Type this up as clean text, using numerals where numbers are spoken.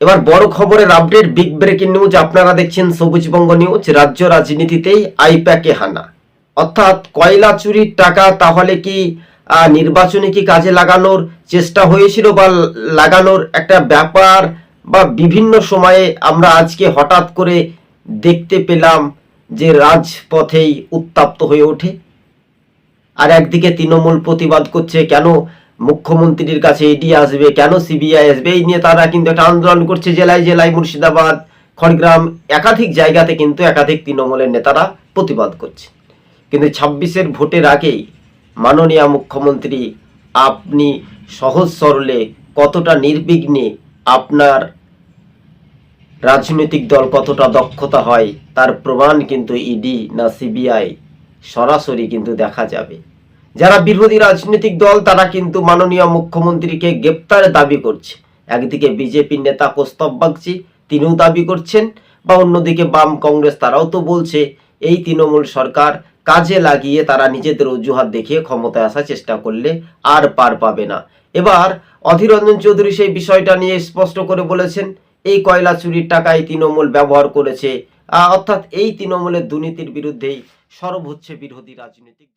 এবার বড় খবরের আপডেট, বিগ ব্রেকিং নিউজ। আপনারা দেখছেন সবুজবঙ্গ নিউজ। রাজ্য রাজনীতিতেই আইপ্যাকে হানা, অর্থাৎ কয়লা চুরির টাকা তাহলে কি নির্বাচনে কি কাজে লাগানোর চেষ্টা হয়েছিল বা লাগানোর একটা ব্যাপার, বা বিভিন্ন সময়ে আমরা আজকে হঠাৎ করে দেখতে পেলাম যে রাজপথেই উত্তপ্ত হয়ে ওঠে। আর একদিকে তৃণমূল প্রতিবাদ করছে, কেন মুখ্যমন্ত্রীর কাছে ইডি আসবে, কেন সিবিআই আসবে, এই নিয়ে তারা কিন্তু একটা আন্দোলন করছে। জেলায় জেলায়, মুর্শিদাবাদ, খড়গ্রাম, একাধিক জায়গাতে কিন্তু একাধিক তৃণমূলের নেতারা প্রতিবাদ করছে। কিন্তু 26-এর ভোটের আগেই মাননীয় মুখ্যমন্ত্রী, আপনি সহজ সরলে কতটা নির্বিঘ্নে আপনার রাজনৈতিক দল কতটা দক্ষতা হয় তার প্রমাণ কিন্তু ইডি না সিবিআই সরাসরি কিন্তু দেখা যাবে। যারা বিরোধী রাজনৈতিক দল তারা কিন্তু মাননীয় মুখ্যমন্ত্রীকে গ্রেপ্তারের দাবি করছে। একদিকে বিজেপির নেতা কৌস্তব বাগচি, তিনিও দাবি করছেন, বা অন্যদিকে বাম কংগ্রেস তারাও তো বলছে এই তৃণমূল সরকার কাজে লাগিয়ে তারা নিজেদের অজুহাত দেখিয়ে ক্ষমতায় আসার চেষ্টা করলে আর পার পাবে না। এবার অধীর রঞ্জন চৌধুরী সেই বিষয়টা নিয়ে স্পষ্ট করে বলেছেন, এই কয়লা চুরির টাকায় তৃণমূল ব্যবহার করেছে, অর্থাৎ এই তৃণমূলের দুর্নীতির বিরুদ্ধেই সরব হচ্ছে বিরোধী রাজনৈতিক